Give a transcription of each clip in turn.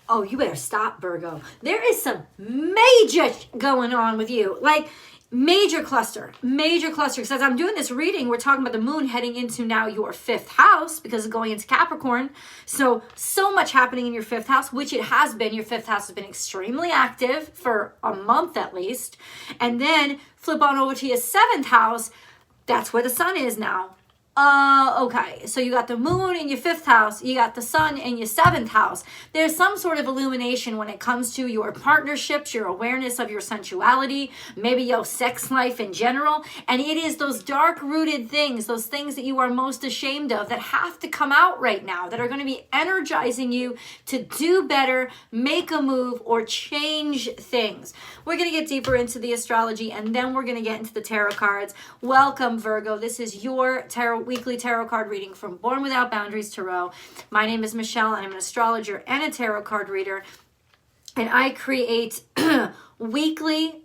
oh, you better stop, Virgo. There is some major going on with you. Like, major cluster. Because as I'm doing this reading, we're talking about the moon heading into now your 5th house because it's going into Capricorn. So much happening in your 5th house, which it has been. Your 5th house has been extremely active for a month at least. And then flip on over to your 7th house. That's where the sun is now. Okay, so you got the moon in your 5th house, you got the sun in your 7th house. There's some sort of illumination when it comes to your partnerships, your awareness of your sensuality, maybe your sex life in general. And it is those dark-rooted things, those things that you are most ashamed of that have to come out right now, that are going to be energizing you to do better, make a move, or change things. We're going to get deeper into the astrology, and then we're going to get into the tarot cards. Welcome, Virgo. This is your weekly tarot card reading from Born Without Boundaries Tarot. My name is Michelle. I'm an astrologer and a tarot card reader, and I create weekly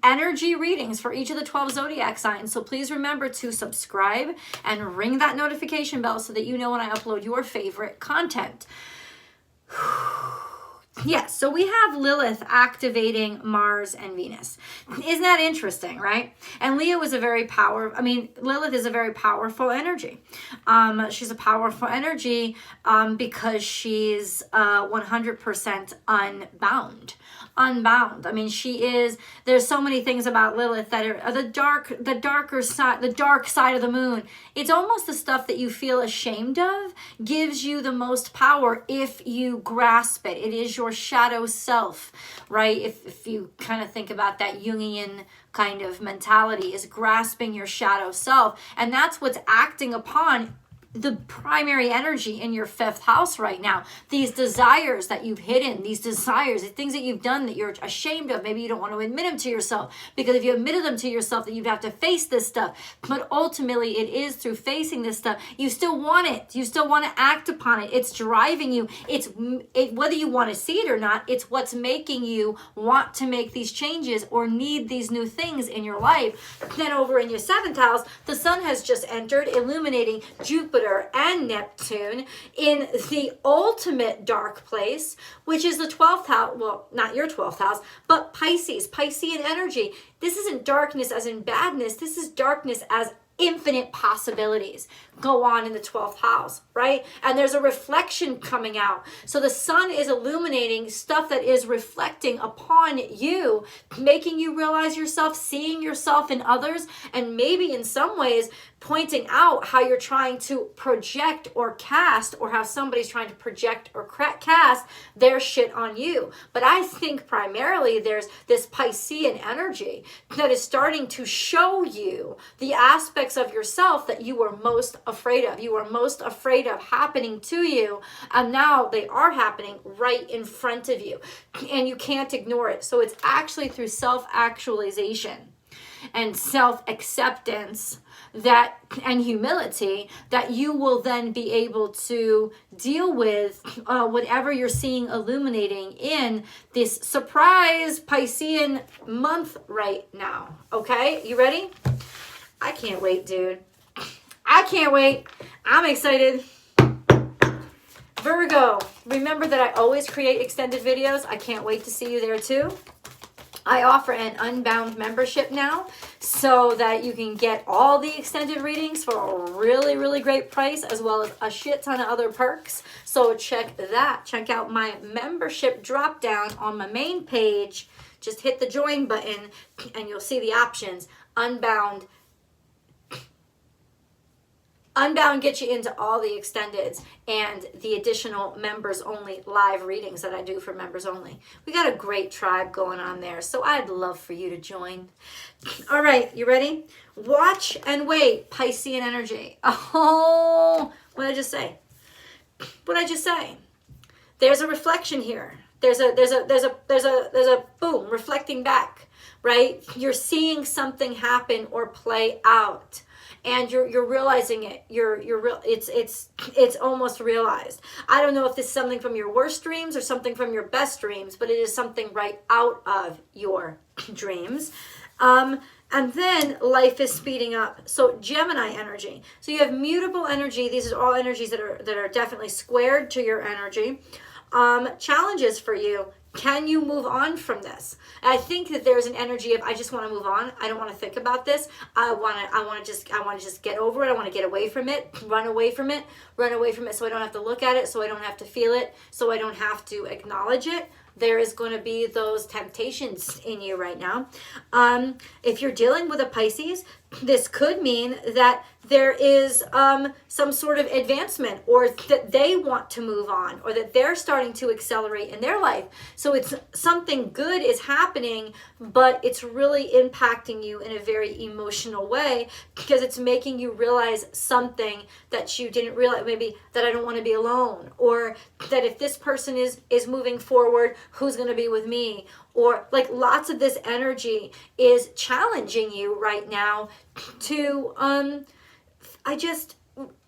energy readings for each of the 12 zodiac signs. So please remember to subscribe and ring that notification bell so that you know when I upload your favorite content. Yes, so we have Lilith activating Mars and Venus. Isn't that interesting, right? And Lilith is a very powerful energy. She's a powerful energy because she's 100% unbound. I mean, there's so many things about Lilith that are the dark side of the moon. It's almost the stuff that you feel ashamed of gives you the most power if you grasp it. It is your shadow self, right? If you kind of think about that Jungian kind of mentality, is grasping your shadow self. And that's what's acting upon the primary energy in your 5th house right now. These desires that you've hidden, these desires, the things that you've done that you're ashamed of, maybe you don't want to admit them to yourself, because if you admitted them to yourself, that you'd have to face this stuff. But ultimately, it is through facing this stuff. You still want it. You still want to act upon it. It's driving you. Whether you want to see it or not, it's what's making you want to make these changes or need these new things in your life. Then over in your 7th house, the sun has just entered, illuminating Jupiter and Neptune in the ultimate dark place, which is the 12th house. Well, not your 12th house, but Piscean energy. This isn't darkness as in badness. This is darkness as infinite possibilities go on in the 12th house, right? And there's a reflection coming out. So the sun is illuminating stuff that is reflecting upon you, making you realize yourself, seeing yourself in others, and maybe in some ways pointing out how you're trying to project or cast, or how somebody's trying to project or cast their shit on you. But I think primarily there's this Piscean energy that is starting to show you the aspects of yourself that you were most afraid of. You were most afraid of happening to you, and now they are happening right in front of you, and you can't ignore it. So it's actually through self-actualization and self-acceptance and humility that you will then be able to deal with whatever you're seeing illuminating in this surprise Piscean month right now. Okay, you ready? I can't wait, dude. I can't wait. I'm excited. Virgo, remember that I always create extended videos. I can't wait to see you there too. I offer an Unbound membership now so that you can get all the extended readings for a really, really great price, as well as a shit ton of other perks. So check that. Check out my membership drop down on my main page. Just hit the join button and you'll see the options. Unbound gets you into all the extendeds and the additional members only live readings that I do for members only. We got a great tribe going on there, so I'd love for you to join. All right, you ready? Watch and wait, Piscean energy. Oh, what did I just say? What did I just say? There's a reflection here. There's a boom, reflecting back, right? You're seeing something happen or play out. And you're realizing it. It's almost realized. I don't know if this is something from your worst dreams or something from your best dreams, but it is something right out of your dreams. And then life is speeding up. So Gemini energy. So you have mutable energy. These are all energies that are definitely squared to your energy. challenges for you. Can you move on from this? And I think that there's an energy of, I just want to move on. I don't want to think about this. I want to just get over it. I want to get away from it, run away from it so I don't have to look at it, so I don't have to feel it, so I don't have to acknowledge it. There is going to be those temptations in you right now. If you're dealing with a Pisces, this could mean that there is some sort of advancement, or that they want to move on, or that they're starting to accelerate in their life. So it's something good is happening, but it's really impacting you in a very emotional way, because it's making you realize something that you didn't realize, maybe that I don't want to be alone, or that if this person is moving forward, who's going to be with me? Or like lots of this energy is challenging you right now to I just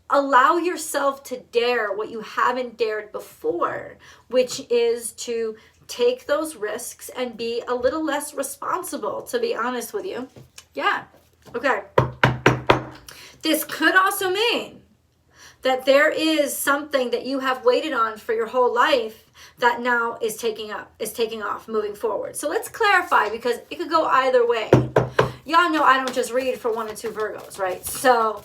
allow yourself to dare what you haven't dared before, which is to take those risks and be a little less responsible, to be honest with you. Yeah. Okay. This could also mean that there is something that you have waited on for your whole life that now is taking off, moving forward. So let's clarify, because it could go either way. Y'all know I don't just read for 1 and 2 Virgos, right? So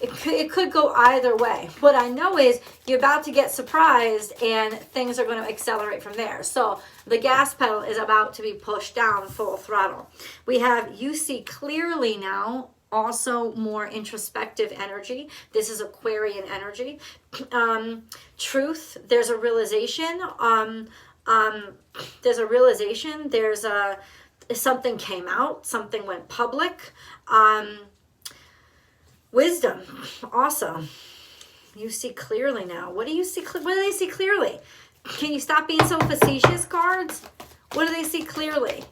it could go either way. What I know is you're about to get surprised and things are going to accelerate from there. So the gas pedal is about to be pushed down full throttle. We have you see clearly now, also more introspective energy. This is Aquarian energy. Truth, there's a realization. There's something came out, something went public. Wisdom, also. You see clearly now. What do you see? What do they see clearly? Can you stop being so facetious, cards? What do they see clearly?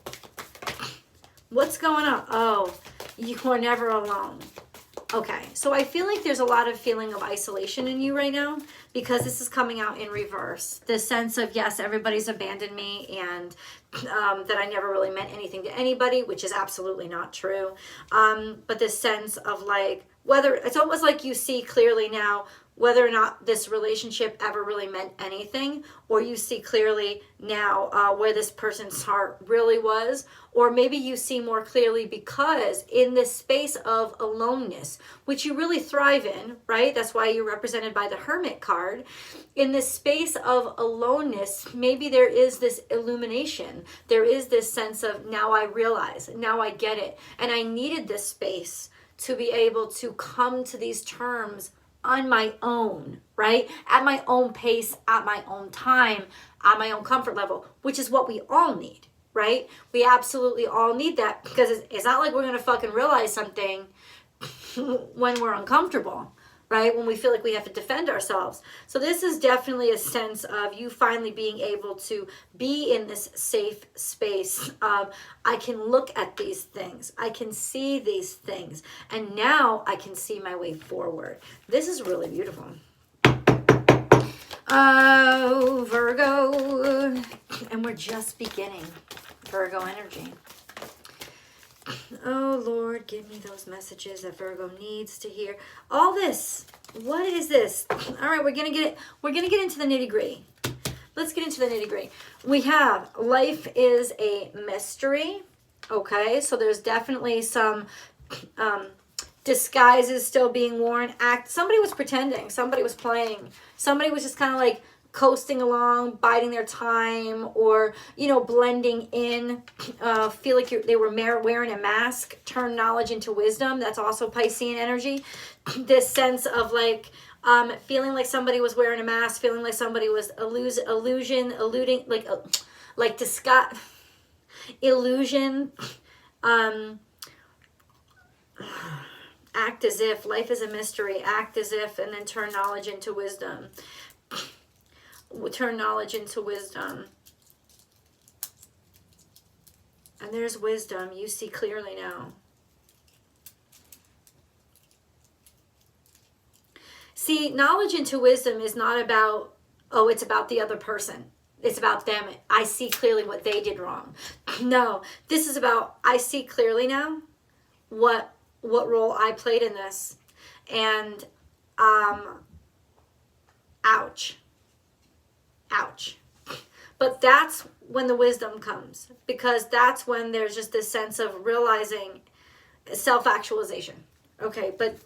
What's going on? Oh, you are never alone. Okay, so I feel like there's a lot of feeling of isolation in you right now, because this is coming out in reverse. The sense of, yes, everybody's abandoned me, and that I never really meant anything to anybody, which is absolutely not true. But this sense of like, whether it's almost like you see clearly now whether or not this relationship ever really meant anything, or you see clearly now where this person's heart really was, or maybe you see more clearly because in this space of aloneness, which you really thrive in, right? That's why you're represented by the Hermit card. In this space of aloneness, maybe there is this illumination. There is this sense of, now I realize, now I get it. And I needed this space to be able to come to these terms on my own, right? At my own pace, at my own time, at my own comfort level, which is what we all need, right? We absolutely all need that, because it's not like we're going to fucking realize something when we're uncomfortable, right? When we feel like we have to defend ourselves. So this is definitely a sense of you finally being able to be in this safe space of, I can look at these things, I can see these things, and now I can see my way forward. This is really beautiful. Oh, Virgo, and we're just beginning. Virgo energy. Oh, Lord, give me those messages that Virgo needs to hear. All this. What is this? All right, we're going to get it. We're going to get into the nitty-gritty. Let's get into the nitty-gritty. We have life is a mystery. Okay, so there's definitely some disguises still being worn. Somebody was pretending. Somebody was playing. Somebody was just kind of like coasting along, biding their time, or, you know, blending in, feel like they were wearing a mask. Turn knowledge into wisdom. That's also Piscean energy. This sense of like feeling like somebody was wearing a mask, feeling like somebody was eluding, like disguise, illusion, act as if. Life is a mystery. Act as if, and then turn knowledge into wisdom. Turn knowledge into wisdom. And there's wisdom. You see clearly now. See, knowledge into wisdom is not about, oh, it's about the other person. It's about them. I see clearly what they did wrong. No, this is about, I see clearly now what role I played in this. And, ouch. ouch. But that's when the wisdom comes, because that's when there's just this sense of realizing self-actualization. Okay, but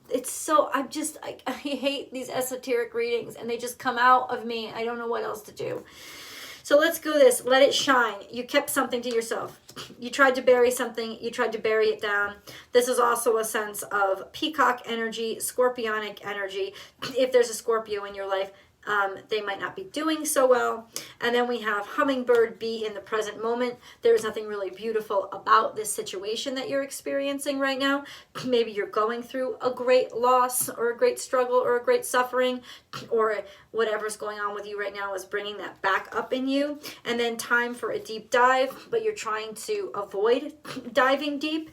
it's so, I hate these esoteric readings, and they just come out of me. I don't know what else to do. So let's go this. Let it shine. You kept something to yourself. You tried to bury something. You tried to bury it down. This is also a sense of peacock energy, scorpionic energy. If there's a Scorpio in your life, they might not be doing so well. And then we have hummingbird, be in the present moment. There's nothing really beautiful about this situation that you're experiencing right now. Maybe you're going through a great loss or a great struggle or a great suffering, or whatever's going on with you right now is bringing that back up in you. And then time for a deep dive, but you're trying to avoid diving deep.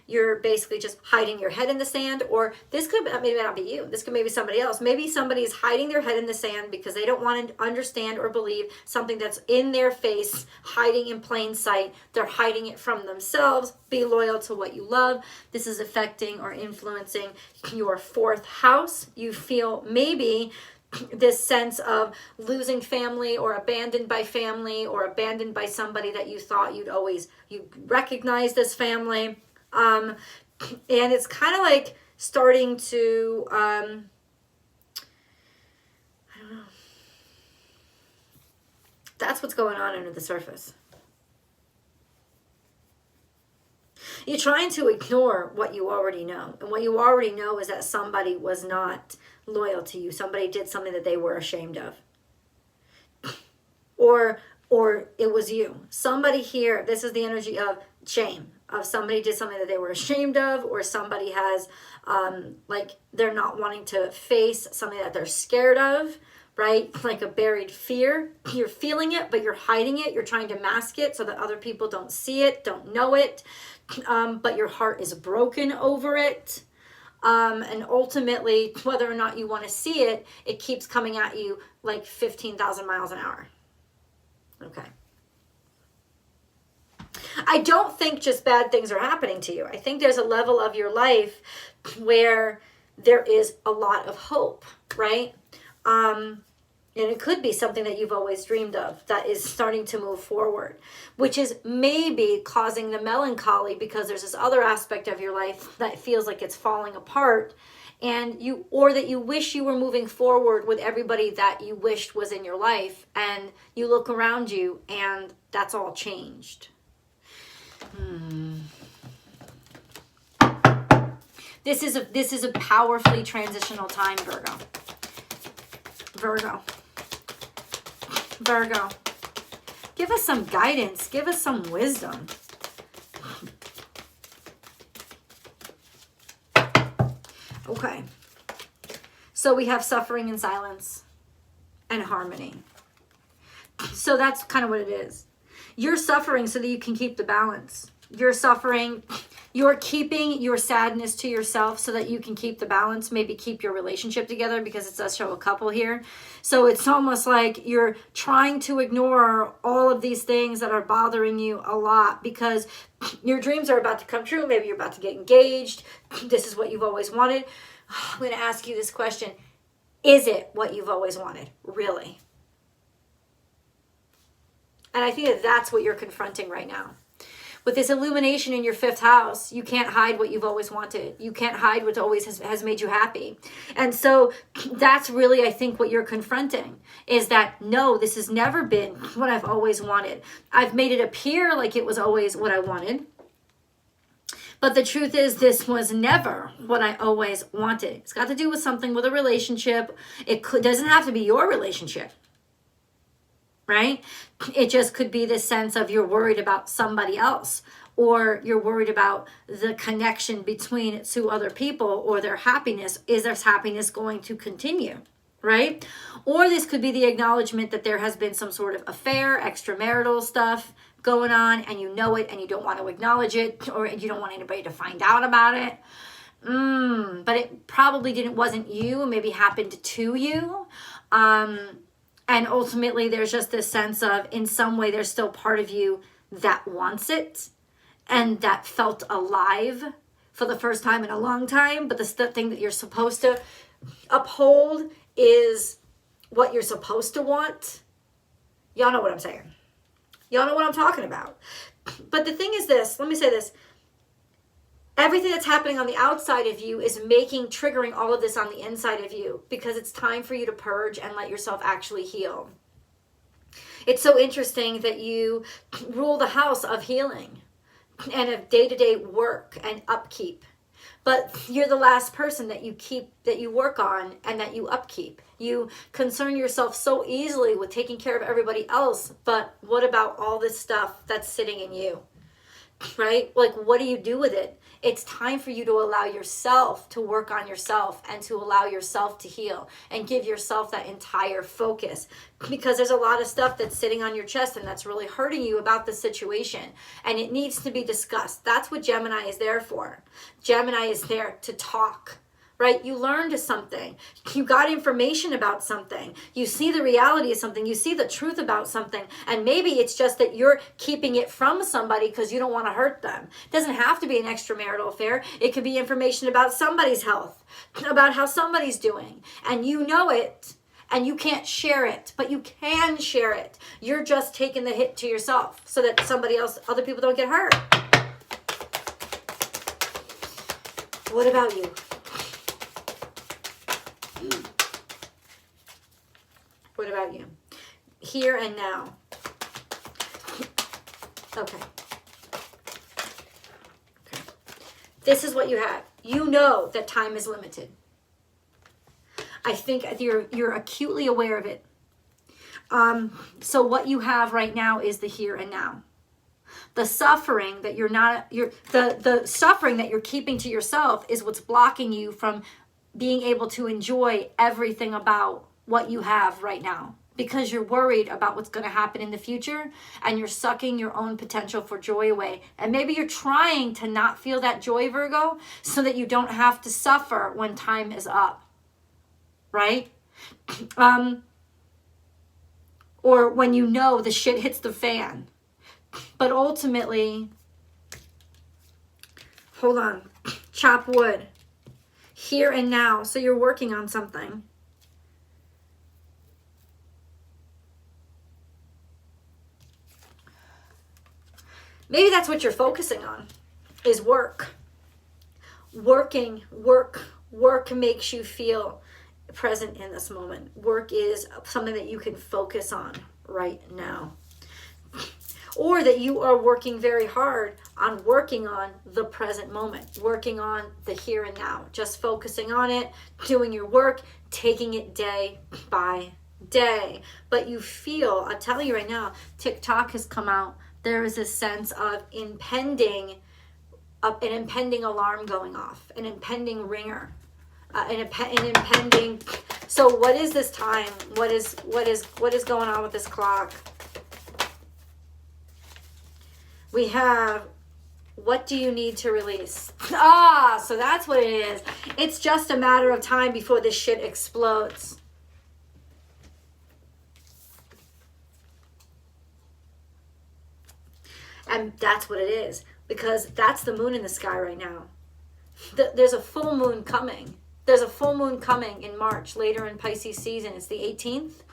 You're basically just hiding your head in the sand, or this could maybe not be you. This could maybe somebody else. Maybe somebody is hiding their head in the sand because they don't want to understand or believe something that's in their face, hiding in plain sight. They're hiding it from themselves. Be loyal to what you love. This is affecting or influencing your fourth house. You feel maybe this sense of losing family, or abandoned by family, or abandoned by somebody that you thought you recognized as family. And it's kind of like starting to, I don't know. That's what's going on under the surface. You're trying to ignore what you already know. And what you already know is that somebody was not loyal to you. Somebody did something that they were ashamed of. Or it was you. Somebody here, this is the energy of shame. Of somebody did something that they were ashamed of, or somebody has, like, they're not wanting to face something that they're scared of, right? Like a buried fear. You're feeling it, but you're hiding it. You're trying to mask it so that other people don't see it, don't know it. But your heart is broken over it. And ultimately, whether or not you want to see it, it keeps coming at you like 15,000 miles an hour. Okay. I don't think just bad things are happening to you. I think there's a level of your life where there is a lot of hope, right? And it could be something that you've always dreamed of that is starting to move forward, which is maybe causing the melancholy because there's this other aspect of your life that feels like it's falling apart, and that you wish you were moving forward with everybody that you wished was in your life, and you look around you and that's all changed. This is a powerfully transitional time, Virgo, give us some guidance. Give us some wisdom. Okay. So we have suffering and silence and harmony. So that's kind of what it is. You're suffering so that you can keep the balance. You're suffering. You're keeping your sadness to yourself so that you can keep the balance, maybe keep your relationship together, because it does show a couple here. So it's almost like you're trying to ignore all of these things that are bothering you a lot because your dreams are about to come true. Maybe you're about to get engaged. This is what you've always wanted. I'm going to ask you this question. Is it what you've always wanted? Really? And I think that that's what you're confronting right now. With this illumination in your fifth house, you can't hide what you've always wanted. You can't hide what always has made you happy. And so that's really, I think, what you're confronting is that, no, this has never been what I've always wanted. I've made it appear like it was always what I wanted. But the truth is, this was never what I always wanted. It's got to do with something with a relationship. It doesn't have to be your relationship. Right? It just could be this sense of you're worried about somebody else, or you're worried about the connection between two other people or their happiness. Is their happiness going to continue? Right? Or this could be the acknowledgement that there has been some sort of affair, extramarital stuff going on, and you know it and you don't want to acknowledge it, or you don't want anybody to find out about it. But it probably wasn't you, maybe happened to you. And ultimately, there's just this sense of, in some way, there's still part of you that wants it and that felt alive for the first time in a long time. But the thing that you're supposed to uphold is what you're supposed to want. Y'all know what I'm saying. Y'all know what I'm talking about. But the thing is this, let me say this. Everything that's happening on the outside of you is triggering all of this on the inside of you, because it's time for you to purge and let yourself actually heal. It's so interesting that you rule the house of healing and of day-to-day work and upkeep. But you're the last person that you work on and that you upkeep. You concern yourself so easily with taking care of everybody else, but what about all this stuff that's sitting in you? Right? Like, what do you do with it? It's time for you to allow yourself to work on yourself and to allow yourself to heal and give yourself that entire focus, because there's a lot of stuff that's sitting on your chest and that's really hurting you about the situation, and it needs to be discussed. That's what Gemini is there for. Gemini is there to talk. Right? You learned something. You got information about something. You see the reality of something. You see the truth about something. And maybe it's just that you're keeping it from somebody because you don't want to hurt them. It doesn't have to be an extramarital affair. It could be information about somebody's health, about how somebody's doing. And you know it, and you can't share it, but you can share it. You're just taking the hit to yourself so that other people don't get hurt. What about you? What about you? Here and now. Okay. This is what you have. You know that time is limited. I think you're acutely aware of it. So what you have right now is the here and now. The suffering that the suffering that you're keeping to yourself is what's blocking you from being able to enjoy everything about what you have right now, because you're worried about what's going to happen in the future, and you're sucking your own potential for joy away. And maybe you're trying to not feel that joy, Virgo, so that you don't have to suffer when time is up, right? Or when you know the shit hits the fan. But ultimately, hold on, chop wood. Here and now. So you're working on something. Maybe that's what you're focusing on, is work. Work makes you feel present in this moment. Work is something that you can focus on right now. Or that you are working very hard on working on the present moment, working on the here and now, just focusing on it, doing your work, taking it day by day. But you feel, I'll tell you right now, TikTok has come out. There is a sense of an impending alarm going off, an impending ringer, an impending. So what is this time? What is going on with this clock? We have, what do you need to release? So that's what it is. It's just a matter of time before this shit explodes. And that's what it is, because that's the moon in the sky right now. There's a full moon coming. There's a full moon coming in March, later in Pisces season. It's the 18th.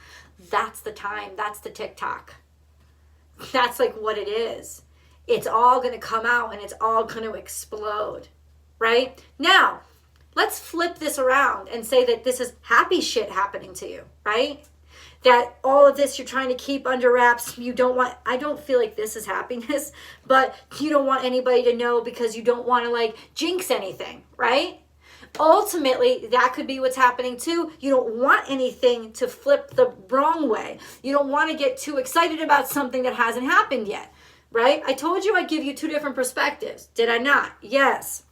That's the time. That's the TikTok. That's like what it is. It's all going to come out and it's all going to explode, right? Now, let's flip this around and say that this is happy shit happening to you, right? That all of this you're trying to keep under wraps. I don't feel like this is happiness, but you don't want anybody to know because you don't want to like jinx anything, right? Ultimately, that could be what's happening too. You don't want anything to flip the wrong way. You don't want to get too excited about something that hasn't happened yet. Right? I told you I'd give you two different perspectives. Did I not? Yes.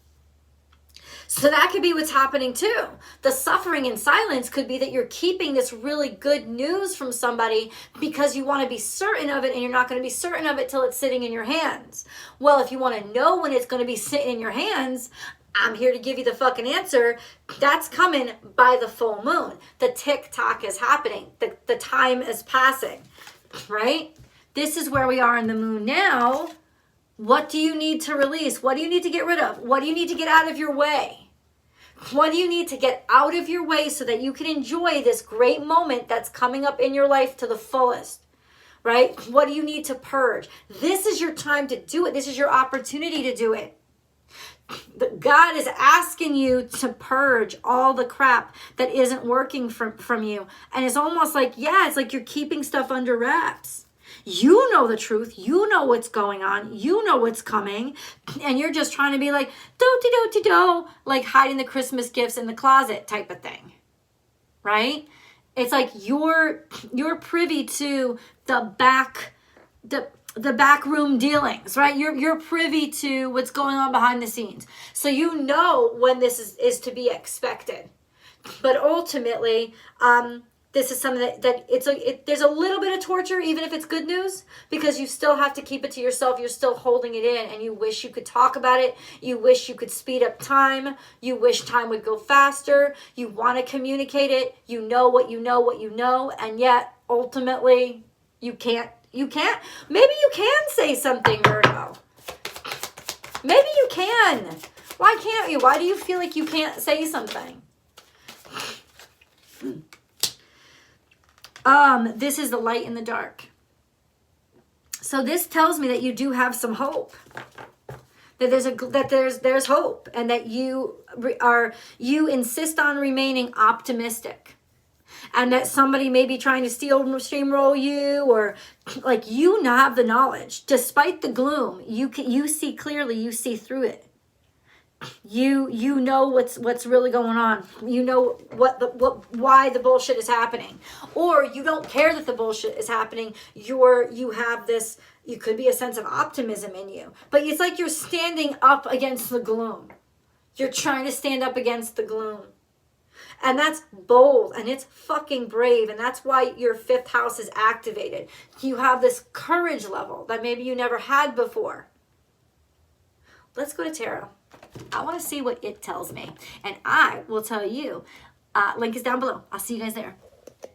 So that could be what's happening too. The suffering in silence could be that you're keeping this really good news from somebody because you want to be certain of it, and you're not going to be certain of it till it's sitting in your hands. Well, if you want to know when it's going to be sitting in your hands, I'm here to give you the fucking answer. That's coming by the full moon. The tick-tock is happening. The time is passing. Right? This is where we are in the moon now. What do you need to release? What do you need to get rid of? What do you need to get out of your way? What do you need to get out of your way so that you can enjoy this great moment that's coming up in your life to the fullest? Right? What do you need to purge? This is your time to do it. This is your opportunity to do it. God is asking you to purge all the crap that isn't working from you. And it's almost like, yeah, it's like you're keeping stuff under wraps. You know the truth. You know what's going on. You know what's coming. And you're just trying to be like, do-de-do-de-do, like hiding the Christmas gifts in the closet type of thing. Right? It's like you're privy to the back room dealings, right? You're privy to what's going on behind the scenes. So you know when this is to be expected. But ultimately, this is something that there's a little bit of torture, even if it's good news, because you still have to keep it to yourself. You're still holding it in, and you wish you could talk about it. You wish you could speed up time. You wish time would go faster. You want to communicate it. You know what you know, and yet ultimately you can't. Maybe you can say something, Virgo. Maybe you can. Why can't you? Why do you feel like you can't say something? This is the light in the dark. So this tells me that you do have some hope. That there's hope, and that you insist on remaining optimistic. And that somebody may be trying to steamroll you, or like you have the knowledge. Despite the gloom, you see clearly, you see through it. You know what's really going on. You know why the bullshit is happening. Or you don't care that the bullshit is happening. You have this, you could be a sense of optimism in you. But it's like you're standing up against the gloom. You're trying to stand up against the gloom. And that's bold, and it's fucking brave, and that's why your 5th house is activated. You have this courage level that maybe you never had before. Let's go to tarot. I want to see what it tells me, and I will tell you. Link is down below. I'll see you guys there.